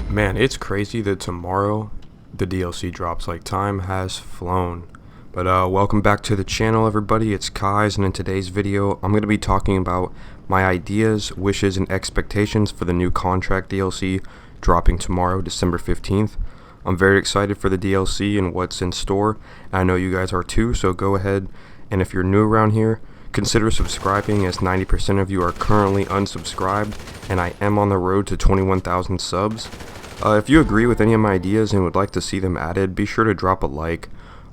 Man, it's crazy that tomorrow the DLC drops. Like, time has flown. But welcome back to the channel, everybody. It's Kyesz, and in today's video I'm going to be talking about my ideas, wishes, and expectations for the new contract DLC dropping tomorrow, December 15th. I'm very excited for the DLC and what's in store. I know you guys are too, so go ahead, and if you're new around here, consider subscribing, as 90% of you are currently unsubscribed, and I am on the road to 21,000 subs. If you agree with any of my ideas and would like to see them added, be sure to drop a like.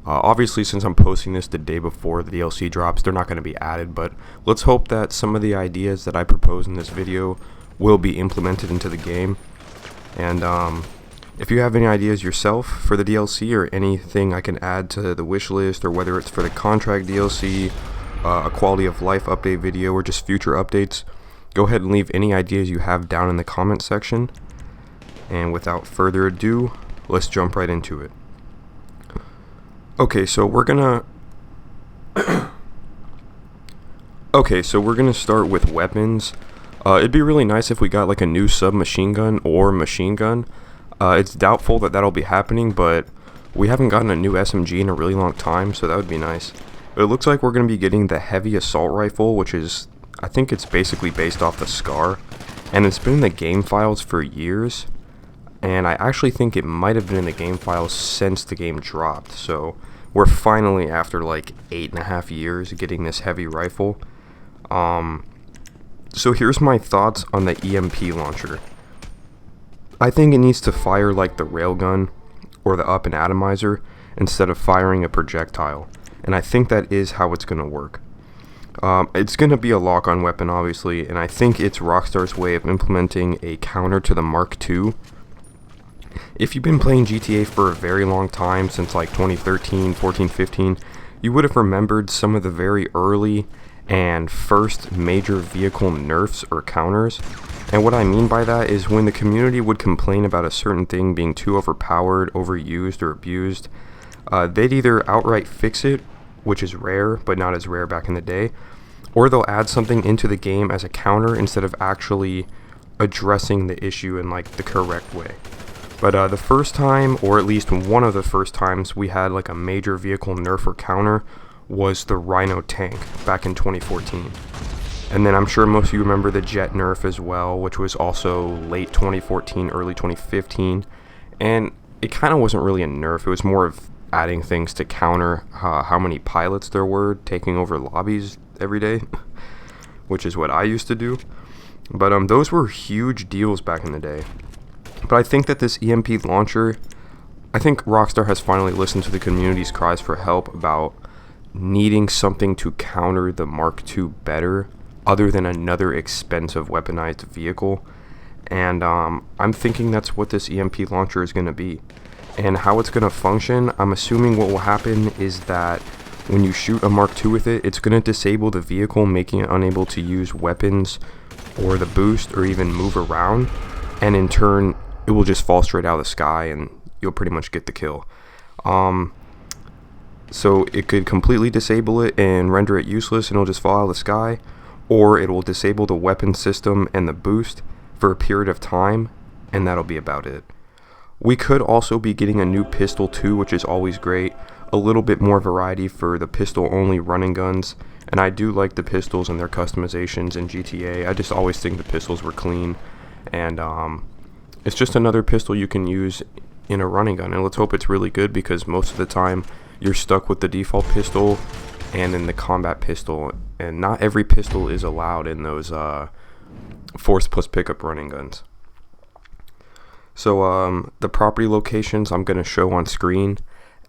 Obviously, since I'm posting this the day before the DLC drops, they're not going to be added, but let's hope that some of the ideas that I propose in this video will be implemented into the game. And if you have any ideas yourself for the DLC or anything I can add to the wish list, or whether it's for the contract DLC, a quality of life update video, or just future updates, go ahead and leave any ideas you have down in the comment section. And without further ado, let's jump right into it. Okay, so we're gonna start with weapons. It'd be really nice if we got like a new submachine gun or machine gun. It's doubtful that that'll be happening, but we haven't gotten a new SMG in a really long time, so that would be nice. But it looks like we're gonna be getting the heavy assault rifle, which is, I think it's basically based off the SCAR, and it's been in the game files for years. And I actually think it might have been in the game files since the game dropped. So we're finally, after like 8.5 years, getting this heavy rifle. So here's my thoughts on the EMP Launcher. I think it needs to fire like the railgun or the up and atomizer instead of firing a projectile. And I think that is how it's going to work. It's going to be a lock-on weapon, obviously, and I think it's Rockstar's way of implementing a counter to the Mark II. If you've been playing GTA for a very long time, since like 2013, 14, 15, you would have remembered some of the very early and first major vehicle nerfs or counters. And what I mean by that is when the community would complain about a certain thing being too overpowered, overused, or abused, they'd either outright fix it, which is rare, but not as rare back in the day, or they'll add something into the game as a counter instead of actually addressing the issue in like the correct way. But the first time, or at least one of the first times we had like a major vehicle nerf or counter, was the Rhino tank back in 2014. And then I'm sure most of you remember the jet nerf as well, which was also late 2014, early 2015. And it kind of wasn't really a nerf, it was more of adding things to counter how many pilots there were taking over lobbies every day, which is what I used to do. But those were huge deals back in the day. But I think that this EMP launcher, I think Rockstar has finally listened to the community's cries for help about needing something to counter the Mark II better, other than another expensive weaponized vehicle. And I'm thinking that's what this EMP launcher is going to be. And how it's going to function, I'm assuming what will happen is that when you shoot a Mark II with it, it's going to disable the vehicle, making it unable to use weapons or the boost or even move around. And in turn, it will just fall straight out of the sky and you'll pretty much get the kill. So it could completely disable it and render it useless and it'll just fall out of the sky, or it will disable the weapon system and the boost for a period of time, and that'll be about it. We could also be getting a new pistol too, which is always great. A little bit more variety for the pistol only running guns, and I do like the pistols and their customizations in GTA. I just always think the pistols were clean, and it's just another pistol you can use in a running gun, and let's hope it's really good, because most of the time you're stuck with the default pistol and then the combat pistol, and not every pistol is allowed in those force plus pickup running guns. So the property locations I'm going to show on screen,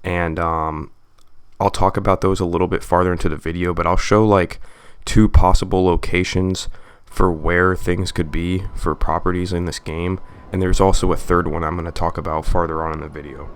and I'll talk about those a little bit farther into the video, but I'll show like 2 possible locations for where things could be for properties in this game. And there's also a third one I'm going to talk about farther on in the video.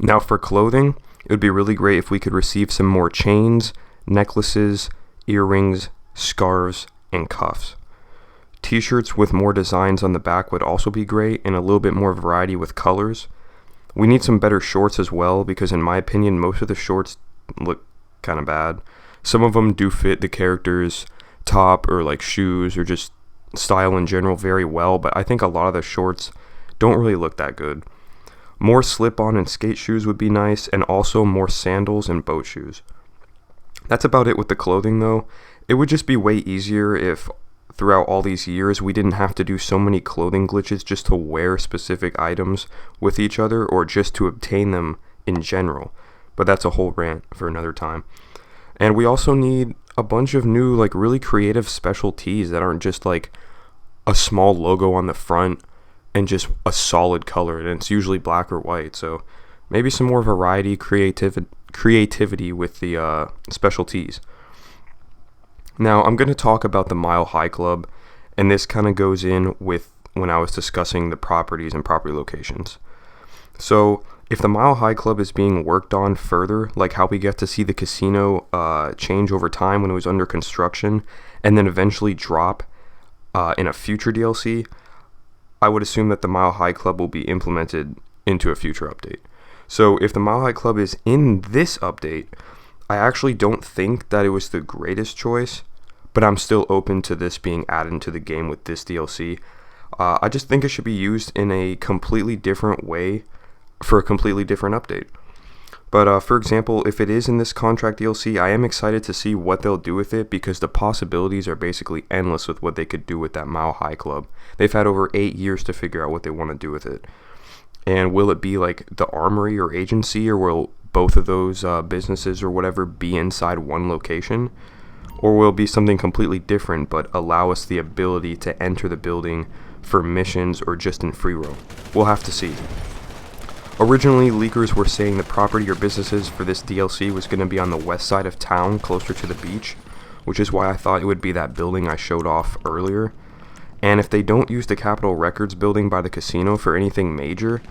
Now for clothing, it would be really great if we could receive some more chains, necklaces, earrings, scarves, and cuffs. T-shirts with more designs on the back would also be great, and a little bit more variety with colors. We need some better shorts as well, because in my opinion, most of the shorts look kind of bad. Some of them do fit the character's top or like shoes or just style in general very well, but I think a lot of the shorts don't really look that good. More slip-on and skate shoes would be nice, and also more sandals and boat shoes. That's about it with the clothing though. It would just be way easier if throughout all these years we didn't have to do so many clothing glitches just to wear specific items with each other or just to obtain them in general. But that's a whole rant for another time. And we also need a bunch of new like really creative special tees that aren't just like a small logo on the front and just a solid color, and it's usually black or white. So maybe some more variety, creativity with the special tees. Now I'm going to talk about the Mile High Club, and this kind of goes in with when I was discussing the properties and property locations. So if the Mile High Club is being worked on further, like how we get to see the casino change over time when it was under construction and then eventually drop in a future DLC, I would assume that the Mile High Club will be implemented into a future update. So if the Mile High Club is in this update, I actually don't think that it was the greatest choice, but I'm still open to this being added into the game with this DLC. I just think it should be used in a completely different way for a completely different update. But for example, if it is in this contract DLC, I am excited to see what they'll do with it, because the possibilities are basically endless with what they could do with that Mile High Club. They've had over 8 years to figure out what they want to do with it. And will it be like the armory or agency, or will both of those businesses or whatever be inside one location? Or will it be something completely different but allow us the ability to enter the building for missions or just in free roam? We'll have to see. Originally, leakers were saying the property or businesses for this DLC was going to be on the west side of town, closer to the beach, which is why I thought it would be that building I showed off earlier. And if they don't use the Capitol Records building by the casino for anything major,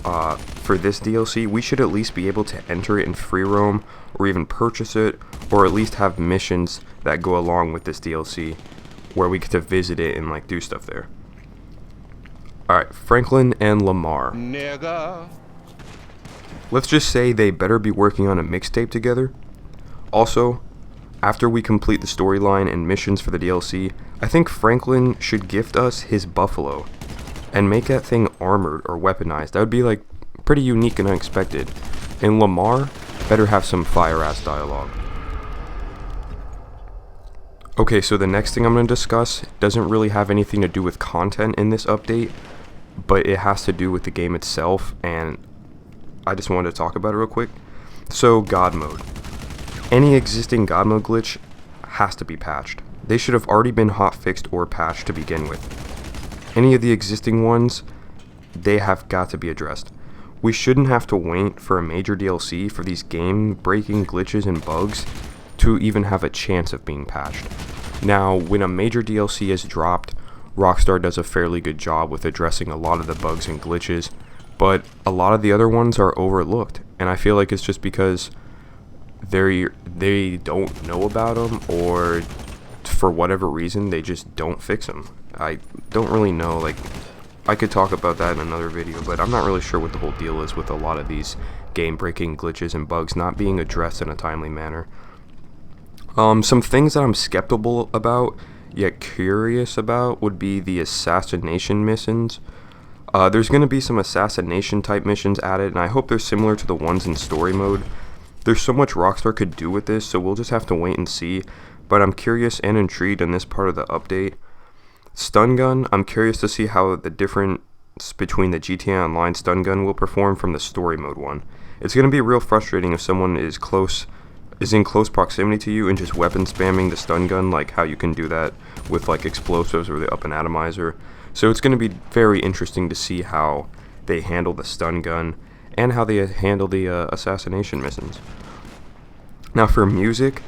for this DLC, we should at least be able to enter it in free roam, or even purchase it, or at least have missions that go along with this DLC, where we get to visit it and like do stuff there. Alright, Franklin and Lamar. Nigga. Let's just say they better be working on a mixtape together. Also, after we complete the storyline and missions for the DLC, I think Franklin should gift us his buffalo and make that thing armored or weaponized. That would be like pretty unique and unexpected. And Lamar better have some fire-ass dialogue. Okay, so the next thing I'm going to discuss doesn't really have anything to do with content in this update, but it has to do with the game itself, and I just wanted to talk about it real quick. So, God mode. Any existing God mode glitch has to be patched. They should have already been hotfixed or patched to begin with. Any of the existing ones, they have got to be addressed. We shouldn't have to wait for a major DLC for these game-breaking glitches and bugs to even have a chance of being patched. Now, when a major DLC is dropped, Rockstar does a fairly good job with addressing a lot of the bugs and glitches, but a lot of the other ones are overlooked, and I feel like it's just because they don't know about them, or for whatever reason they just don't fix them. I don't really know, like, I could talk about that in another video, but I'm not really sure what the whole deal is with a lot of these game-breaking glitches and bugs not being addressed in a timely manner. Some things that I'm skeptical about, yet curious about, would be the assassination missions. There's going to be some assassination type missions added, and I hope they're similar to the ones in story mode. There's so much Rockstar could do with this, so we'll just have to wait and see, but I'm curious and intrigued in this part of the update. Stun gun, I'm curious to see how the difference between the GTA Online stun gun will perform from the story mode one. It's going to be real frustrating if someone is in close proximity to you and just weapon spamming the stun gun, like how you can do that with like explosives or the up and atomizer. So it's going to be very interesting to see how they handle the stun gun and how they handle the assassination missions. Now for music,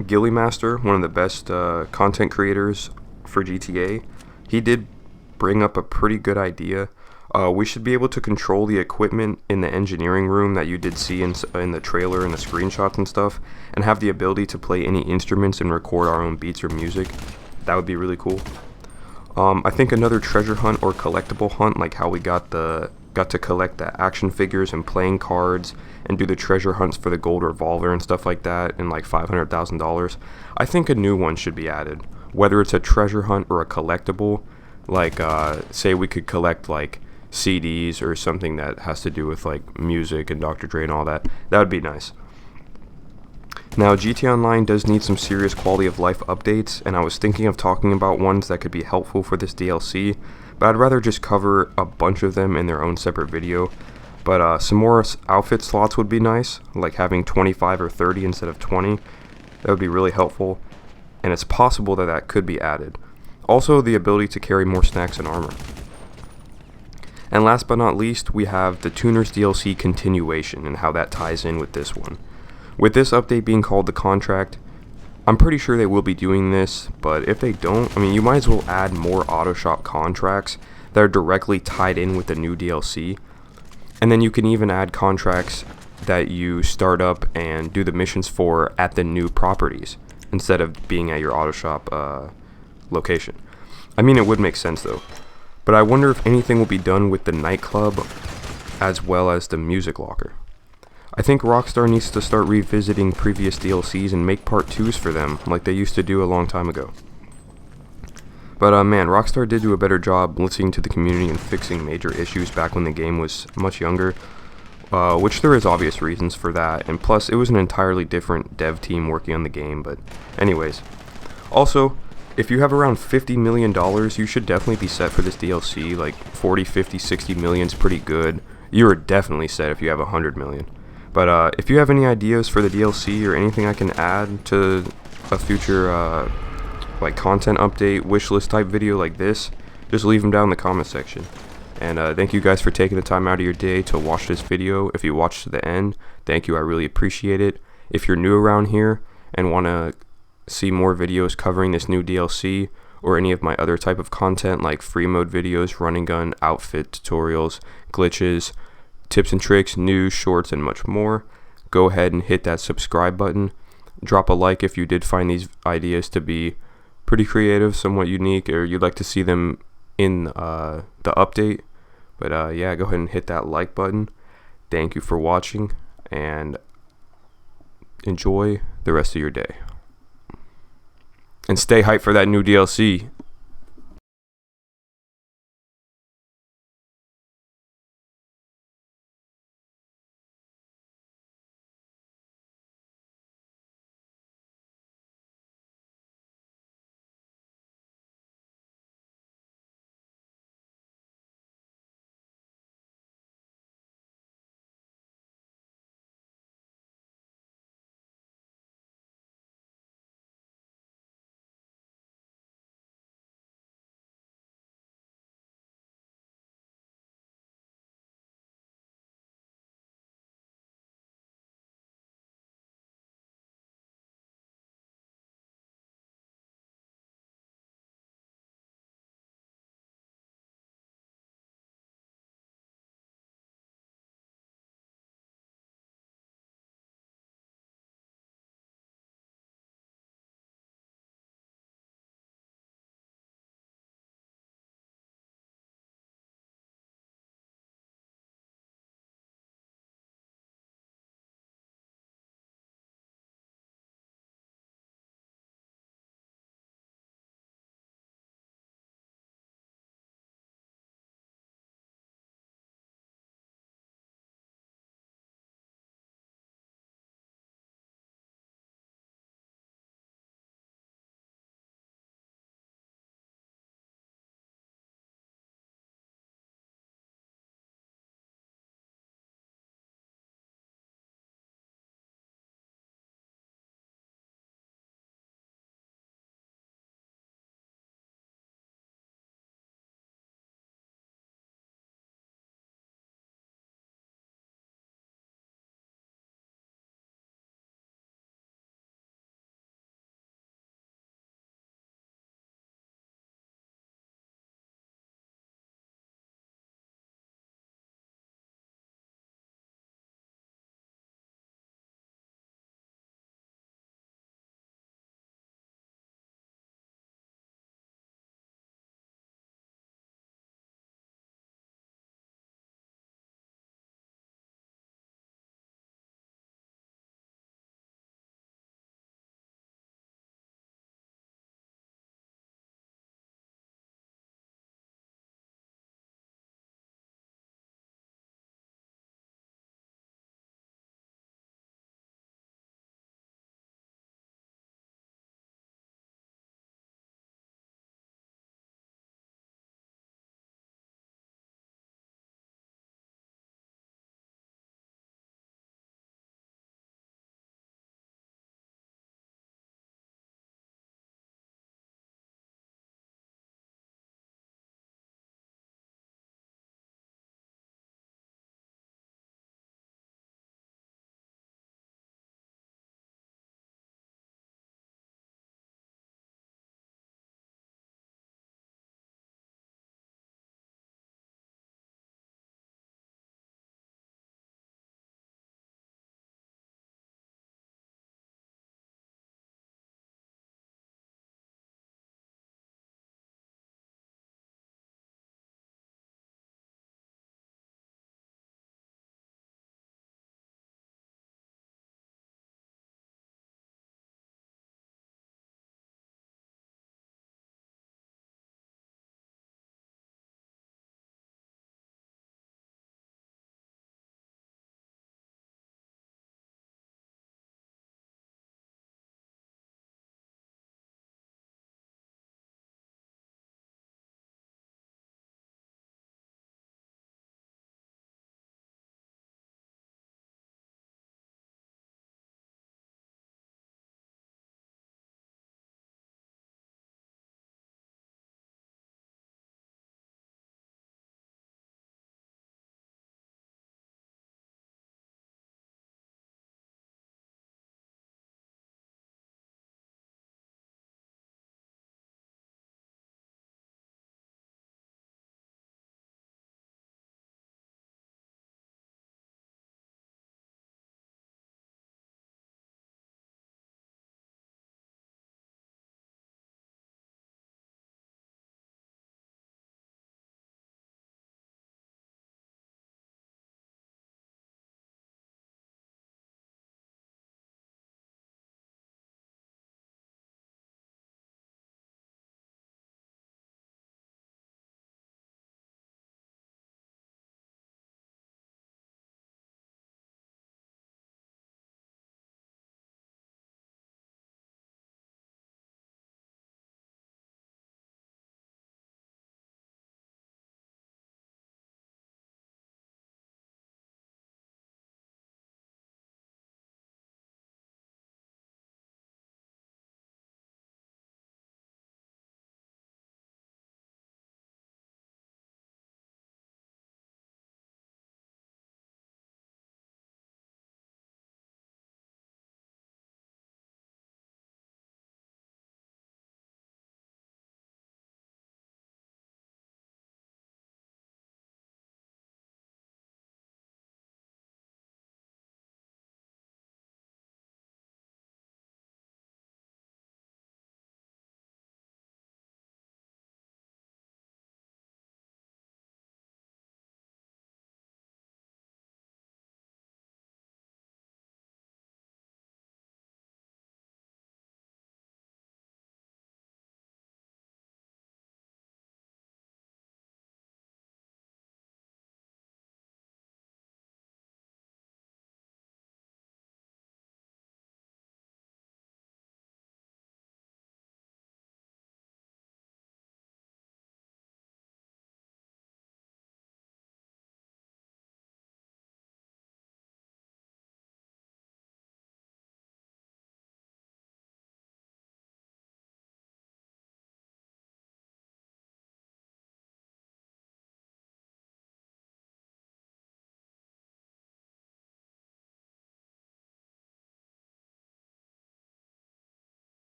ghilliemaster, one of the best content creators for GTA, he did bring up a pretty good idea. We should be able to control the equipment in the engineering room that you did see in the trailer and the screenshots and stuff, and have the ability to play any instruments and record our own beats or music. That would be really cool. I think another treasure hunt or collectible hunt, like how we got to collect the action figures and playing cards and do the treasure hunts for the gold revolver and stuff like that, and like $500,000. I think a new one should be added, whether it's a treasure hunt or a collectible. Like say we could collect like CDs or something that has to do with like music and Dr. Dre and all that. That would be nice. Now, GTA Online does need some serious quality of life updates, and I was thinking of talking about ones that could be helpful for this DLC, but I'd rather just cover a bunch of them in their own separate video. But some more outfit slots would be nice, like having 25 or 30 instead of 20. That would be really helpful, and it's possible that that could be added. Also, the ability to carry more snacks and armor. And last but not least, we have the Tuners DLC continuation and how that ties in with this one. With this update being called the contract, I'm pretty sure they will be doing this, but if they don't, I mean, you might as well add more auto shop contracts that are directly tied in with the new DLC. And then you can even add contracts that you start up and do the missions for at the new properties instead of being at your auto shop location. I mean, it would make sense though. But I wonder if anything will be done with the nightclub as well as the music locker. I think Rockstar needs to start revisiting previous DLCs and make part 2s for them, like they used to do a long time ago. But man, Rockstar did do a better job listening to the community and fixing major issues back when the game was much younger, which there is obvious reasons for that, and plus it was an entirely different dev team working on the game, but anyways. Also, if you have around $50 million, you should definitely be set for this DLC. Like 40, 50, 60 million is pretty good. You are definitely set if you have 100 million. But if you have any ideas for the DLC or anything I can add to a future like content update, wishlist type video like this, just leave them down in the comment section. And thank you guys for taking the time out of your day to watch this video. If you watched to the end, thank you, I really appreciate it. If you're new around here and want to see more videos covering this new DLC or any of my other type of content like free mode videos, running gun, outfit tutorials, glitches, tips and tricks, news, shorts, and much more, go ahead and hit that subscribe button. Drop a like if you did find these ideas to be pretty creative, somewhat unique, or you'd like to see them in the update. But yeah, go ahead and hit that like button. Thank you for watching, and enjoy the rest of your day. And stay hyped for that new DLC.